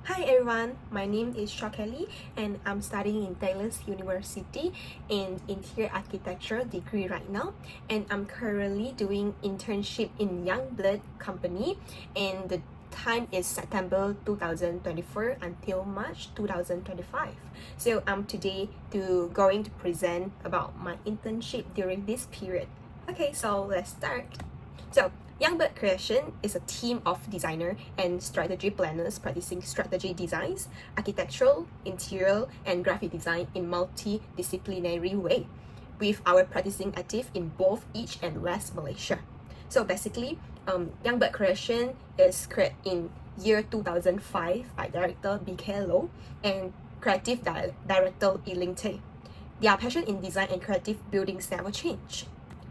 Hi everyone, my name is Shakeli and I'm studying in Taylor's University in Interior Architecture degree right now, and I'm currently doing internship in Youngblood company, and the time is September 2024 until March 2025. So I'm today going to present about my internship during this period. Okay, so let's start. So Youngblood Creation is a team of designer and strategy planners practicing strategy designs, architectural, interior, and graphic design in multidisciplinary way, with our practicing active in both East and West Malaysia. So basically, Youngblood Creation is created in year 2005 by director BK Low and creative director Yiling Tay. Their passion in design and creative buildings never change.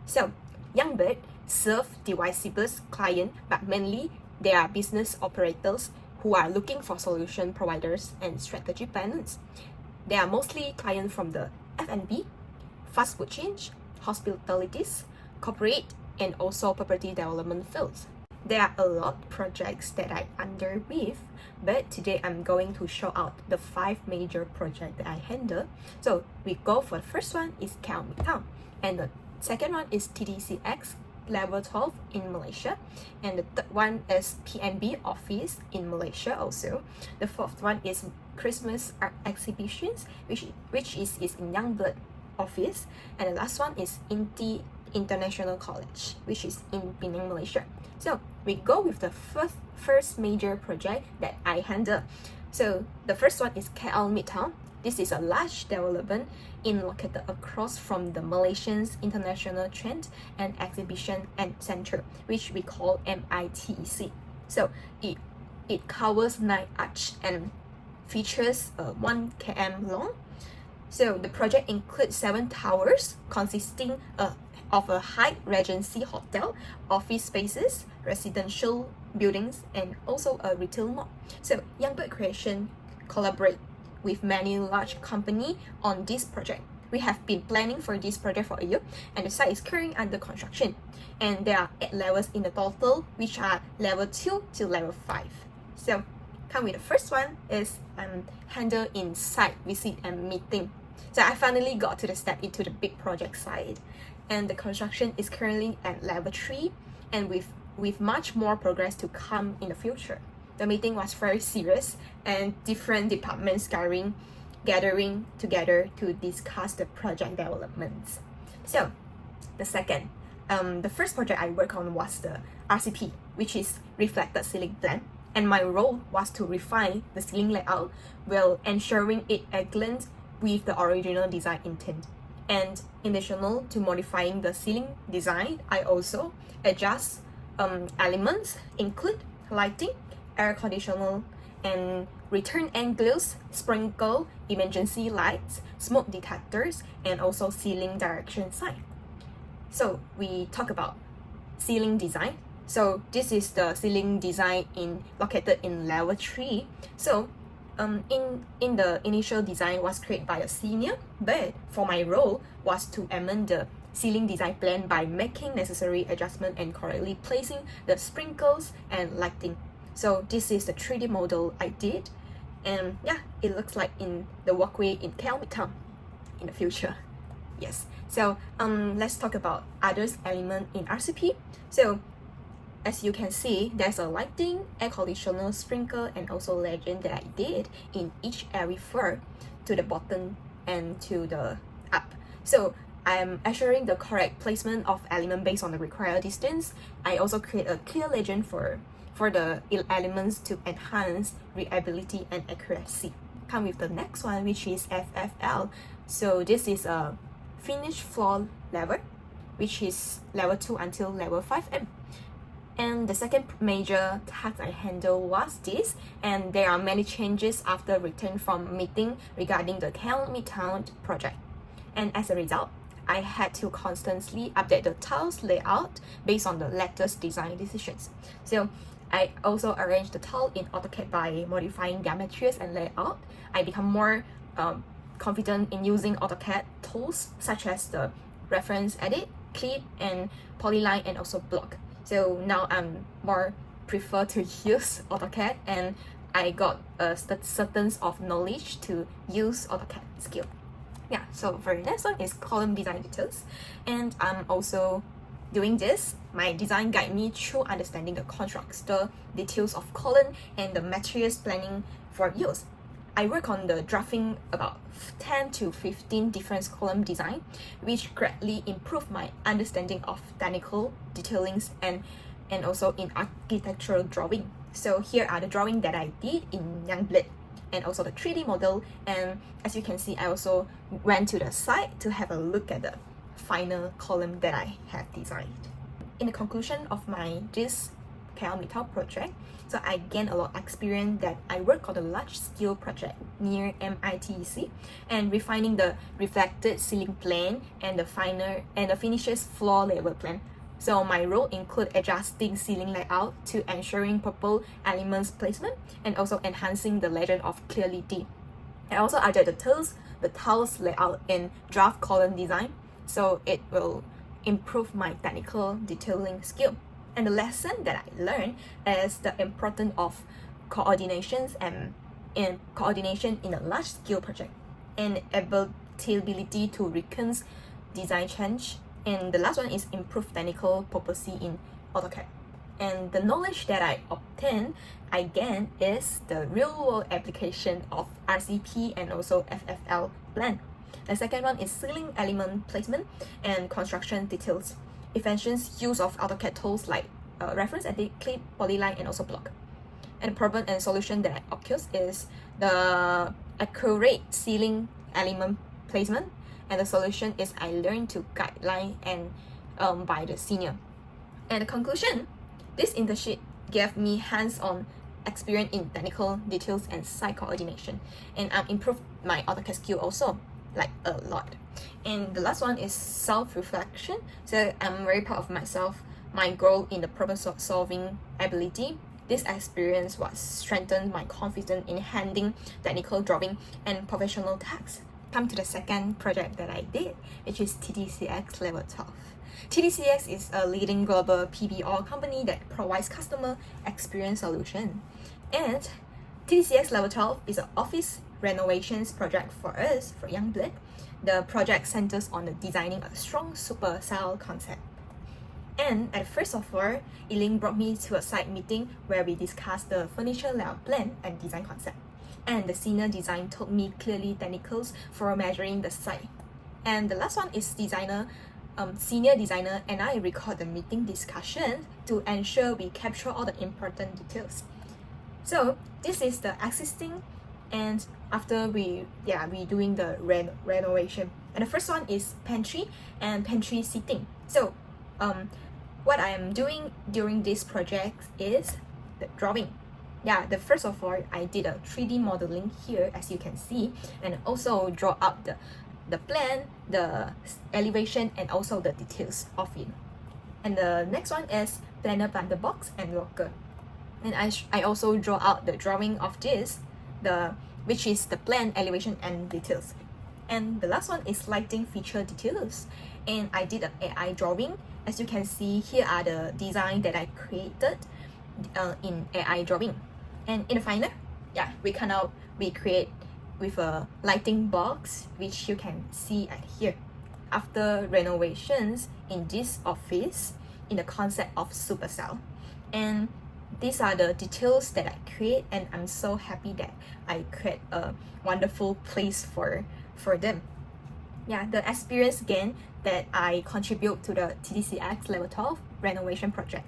So Youngblood serve divisible clients, but mainly they are business operators who are looking for solution providers and strategy planners. They are mostly clients from the F&B, fast food chain, hospitalities, corporate, and also property development fields. There are a lot of projects that I under with, but today I'm going to show out the 5 major projects that I handle. So we go for the first one is KEH Midtown, and the second one is TDCX level 12 in Malaysia, and the third one is PNB office in Malaysia also. The fourth one is Christmas art exhibitions, which is in Youngblood office, and the last one is Inti International College, which is in Penang, Malaysia. So we go with the first major project that I handle. So the first one is KL Midtown. This is a large development located across from the Malaysian International Trade and Exhibition and Center, which we call MITEC. So it covers 9 arch and features 1 km long. So the project includes 7 towers consisting of a high Regency hotel, office spaces, residential buildings, and also a retail mall. So Youngblood Creation collaborate with many large companies on this project. We have been planning for this project for a year, and the site is currently under construction. And there are 8 levels in the total, which are level 2 to level 5. So come with the first one is handle in site visit and meeting. So I finally got to the step into the big project site, and the construction is currently at level 3, and with much more progress to come in the future. The meeting was very serious, and different departments gathering together to discuss the project developments. So the first project I worked on was the RCP, which is reflected ceiling plan, and my role was to refine the ceiling layout while ensuring it aligns with the original design intent. And in addition to modifying the ceiling design, I also adjust elements include lighting, air conditioner, and return angles, sprinkle, emergency lights, smoke detectors, and also ceiling direction sign. So we talk about ceiling design. So this is the ceiling design located in level 3. So in the initial design was created by a senior, but for my role was to amend the ceiling design plan by making necessary adjustment and correctly placing the sprinkles and lighting. So this is the 3D model I did, and yeah, it looks like in the walkway in KL Midtown in the future. Yes. So let's talk about others element in RCP. So as you can see, there's a lighting, air conditioner, sprinkler, and also legend that I did in each area floor to the bottom and to the up. So I'm assuring the correct placement of element based on the required distance. I also create a clear legend for the elements to enhance reliability and accuracy. Come with the next one, which is FFL. So this is a finished floor level, which is level 2 until level 5M. And the second major task I handle was this, and there are many changes after return from meeting regarding the KEH Midtown project. And as a result, I had to constantly update the tiles layout based on the latest design decisions. So I also arranged the tile in AutoCAD by modifying their materials and layout. I become more confident in using AutoCAD tools such as the reference edit, clip, and polyline, and also block. So now I'm more prefer to use AutoCAD, and I got a certain of knowledge to use AutoCAD skill. Yeah, so very next one is column design details, and I'm also doing this. My design guide me through understanding the constructs, the details of column, and the materials planning for use. I work on the drafting about 10 to 15 different column design, which greatly improve my understanding of technical detailings and also in architectural drawing. So here are the drawing that I did in Youngblood, and also the 3D model. And as you can see, I also went to the site to have a look at the final column that I have designed. In the conclusion of this KL Metal project, so I gained a lot of experience that I work on a large scale project near MITEC and refining the reflected ceiling plan and the finishes floor level plan. So my role include adjusting ceiling layout to ensuring proper elements placement and also enhancing the legend of clarity. I also added the tiles layout in draft column design, so it will improve my technical detailing skill. And the lesson that I learned is the importance of coordination in a large scale project and ability to recognize design change. And the last one is improve technical property in AutoCAD. And the knowledge that I gain is the real-world application of RCP and also FFL plan. The second one is ceiling element placement and construction details. Efficient use of AutoCAD tools like reference, edit, clip, polyline, and also block. And the problem and solution that occurs is the accurate ceiling element placement. And the solution is I learned to guideline and by the senior. And the conclusion, this internship gave me hands-on experience in technical details and site coordination, and I improved my AutoCAD skill also, like a lot. And the last one is self-reflection. So I'm very proud of myself, my growth in the problem solving ability. This experience was strengthened my confidence in handling technical drawing and professional tasks. Come to the second project that I did, which is TDCX Level 12. TDCX is a leading global PBR company that provides customer experience solution. And TDCX Level 12 is an office renovations project for us, for Youngblood. The project centers on the designing a strong super cell concept. And at first of all, Eileen brought me to a site meeting where we discussed the furniture layout plan and design concept. And the senior design told me clearly technicals for measuring the site. And the last one is senior designer and I record the meeting discussion to ensure we capture all the important details. So this is the existing, and after we doing the renovation. And the first one is pantry and pantry seating. So what I am doing during this project is the drawing. The first of all, I did a 3D modeling here, as you can see, and also draw out the plan, the elevation, and also the details of it. And the next one is planner bundle box and locker. And I also draw out the drawing of this, which is the plan, elevation, and details. And the last one is lighting feature details. And I did an AI drawing. As you can see, here are the design that I created in AI drawing. And in the final, we create with a lighting box, which you can see at here. After renovations in this office, in the concept of supercell. And these are the details that I create, and I'm so happy that I create a wonderful place for them. The experience again that I contribute to the TDCX Level 12 renovation project,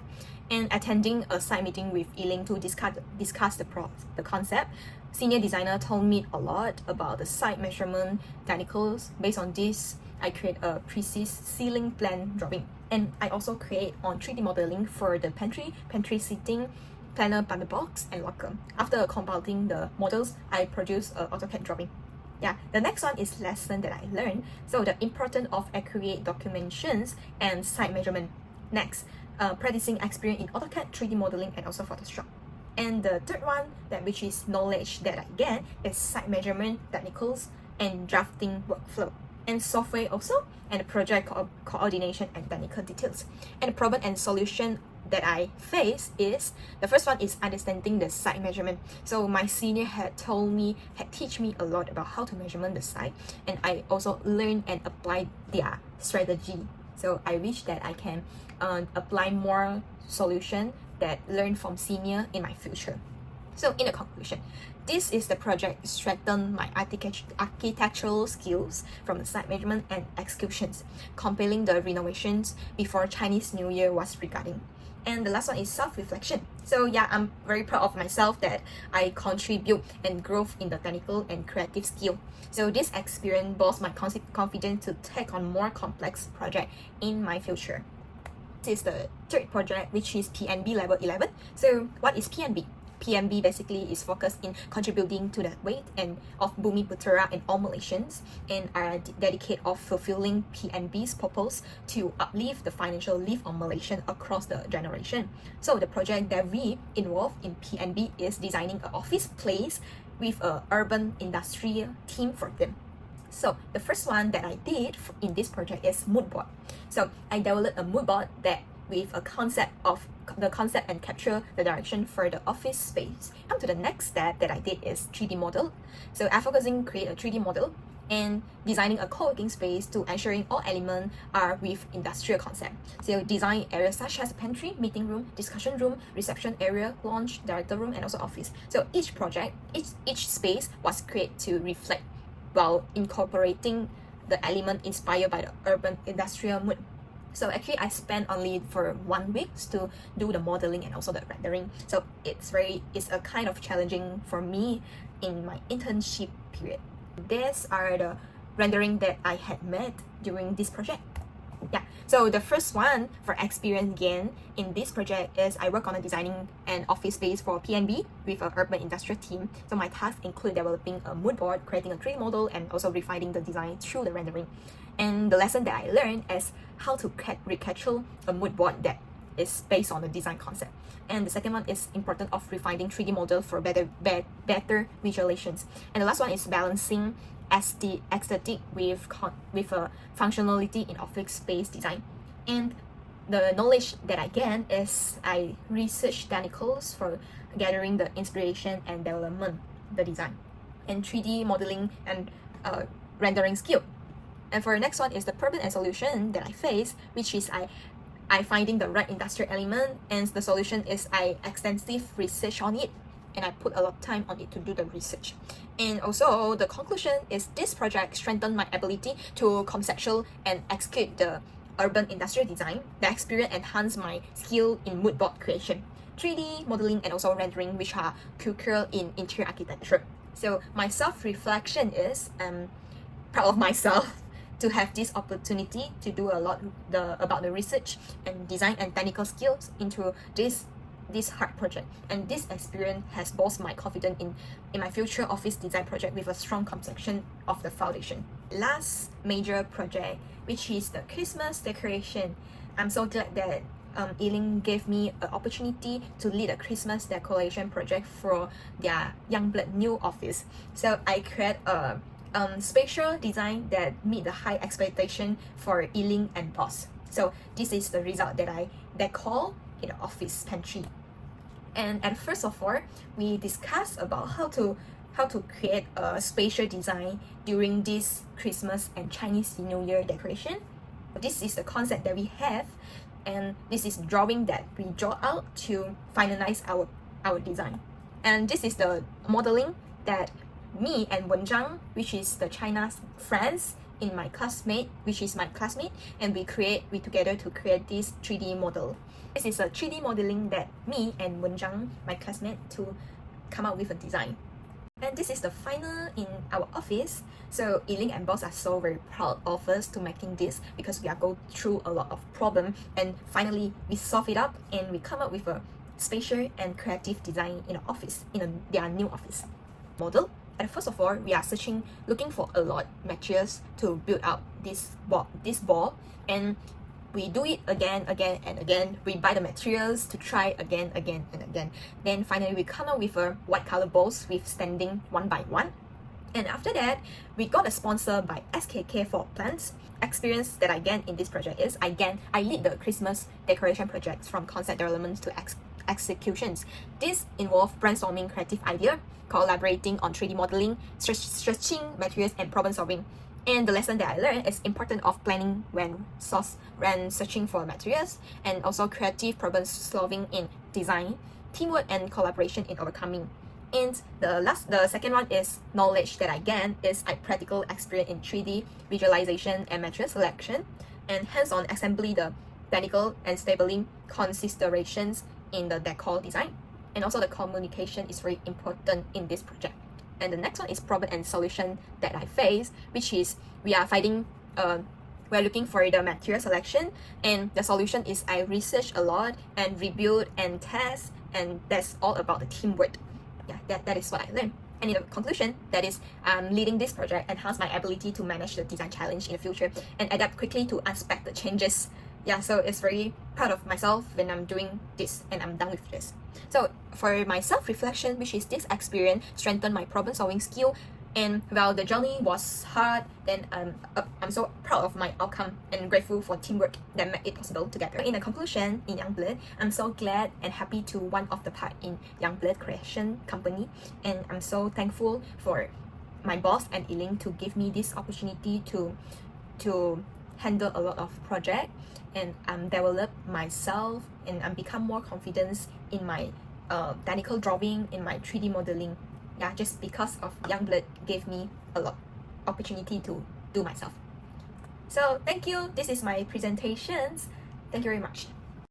and attending a site meeting with Eileen to discuss the concept. Senior designer told me a lot about the site measurement technicals. Based on this, I create a precise ceiling plan drawing, and I also create on 3D modeling for the pantry seating, planner bundle box, and locker. After compiling the models, I produce an AutoCAD drawing. The next one is lesson that I learned. So the importance of accurate documentations and site measurement. Next, practicing experience in AutoCAD, 3D modeling, and also Photoshop. And the third one, which is knowledge that I get, is site measurement, technicals, and drafting workflow. And software also, and project coordination and technical details. And problem and solution that I face is, the first one is understanding the site measurement. So my senior had teach me a lot about how to measurement the site, and I also learned and applied their strategy. So I wish that I can apply more solution that learn from senior in my future. So in the conclusion, this is the project strengthen my architectural skills from the site measurement and executions, compiling the renovations before Chinese New Year was regarding. And the last one is self-reflection. So yeah, I'm very proud of myself that I contribute and growth in the technical and creative skill. So this experience boosts my confidence to take on more complex project in my future. This is the third project, which is PNB level 11. So what is PNB? PNB basically is focused in contributing to the weight and of Bumi Putera and all Malaysians, and are dedicated of fulfilling PNB's purpose to uplift the financial life of Malaysian across the generation. So the project that we involved in PNB is designing an office place with a urban industry team for them. So the first one that I did in this project is mood board. So I developed a mood board that with a concept and capture the direction for the office space. Come to the next step that I did is 3D model. So I focusing create a 3D model and designing a co-working space to ensuring all elements are with industrial concept. So design areas such as pantry, meeting room, discussion room, reception area, lounge, director room, and also office. So each project, each space was created to reflect while incorporating the element inspired by the urban industrial mood. So actually I spent only for 1 week to do the modeling and also the rendering. So it's a kind of challenging for me in my internship period. These are the rendering that I had made during this project. Yeah, so the first one for experience gain in this project is I work on designing an office space for PNB with an urban industrial team. So my tasks include developing a mood board, creating a 3D model, and also refining the design through the rendering. And the lesson that I learned is how to recapture a mood board that is based on the design concept. And the second one is important of refining 3D model for better visualizations. And the last one is balancing aesthetic with a functionality in office space design. And the knowledge that I gain is I research technicals for gathering the inspiration and development the design, and 3D modeling and rendering skill. And for the next one is the problem and solution that I face, which is I finding the right industrial element, and the solution is I extensive research on it, and I put a lot of time on it to do the research. And also the conclusion is this project strengthened my ability to conceptual and execute the urban industrial design. The experience enhanced my skill in mood board creation, 3D modeling, and also rendering, which are crucial in interior architecture. So my self-reflection is proud of myself to have this opportunity to do a lot about the research and design and technical skills into this hard project. And this experience has boosted my confidence in my future office design project with a strong conception of the foundation. Last major project, which is the Christmas decoration. I'm so glad that Eileen gave me an opportunity to lead a Christmas decoration project for their Youngblood new office. So I create a spatial design that meet the high expectation for Eileen and boss. So this is the result that I decor in the office pantry. And at first of all, we discussed about how to create a spatial design during this Christmas and Chinese New Year decoration. This is the concept that we have, and this is drawing that we draw out to finalize our design. And this is the modeling that me and Wenjang, which is the China's friends in my classmate, which is my classmate, and we together to create this 3D model. This is a 3D modeling that me and Wenjang, my classmate, to come up with a design. And this is the final in our office. So Eileen and boss are so very proud of us to making this, because we are going through a lot of problem, and finally we solve it up and we come up with a spatial and creative design in the office, their new office model. And first of all, we are looking for a lot of materials to build out this ball, and we do it again and again. We buy the materials to try again and again. Then finally we come up with a white color balls with standing one by one. And after that, we got a sponsor by SKK for plants. Experience that I gained in this project is I lead the Christmas decoration projects from concept development to executions. This involves brainstorming creative idea, collaborating on 3D modeling, stretching materials, and problem solving. And the lesson that I learned is important of planning when searching for materials, and also creative problem solving in design, teamwork and collaboration in overcoming. And the second one is knowledge that I gained is practical experience in 3D visualization and material selection, and hands-on assembly the technical and stability considerations in the decor design. And also the communication is very important in this project. And the next one is problem and solution that I face, which is we're looking for the material selection, and the solution is I research a lot and rebuild and test, and that's all about the teamwork. Yeah, that is what I learned. And in the conclusion, that is leading this project enhance my ability to manage the design challenge in the future and adapt quickly to unexpected changes. Yeah, so it's very proud of myself when I'm doing this and I'm done with this. So for my self-reflection, which is this experience strengthened my problem-solving skill, and while the journey was hard, then I'm so proud of my outcome and grateful for teamwork that made it possible together. In the conclusion, in Youngblood, I'm so glad and happy to one of the part in Youngblood Creation Company, and I'm so thankful for my boss and Eileen to give me this opportunity to handle a lot of project, and develop myself, and become more confident in my technical drawing, in my 3D modeling. Yeah, just because of Youngblood gave me a lot opportunity to do myself. So thank you. This is my presentations. Thank you very much.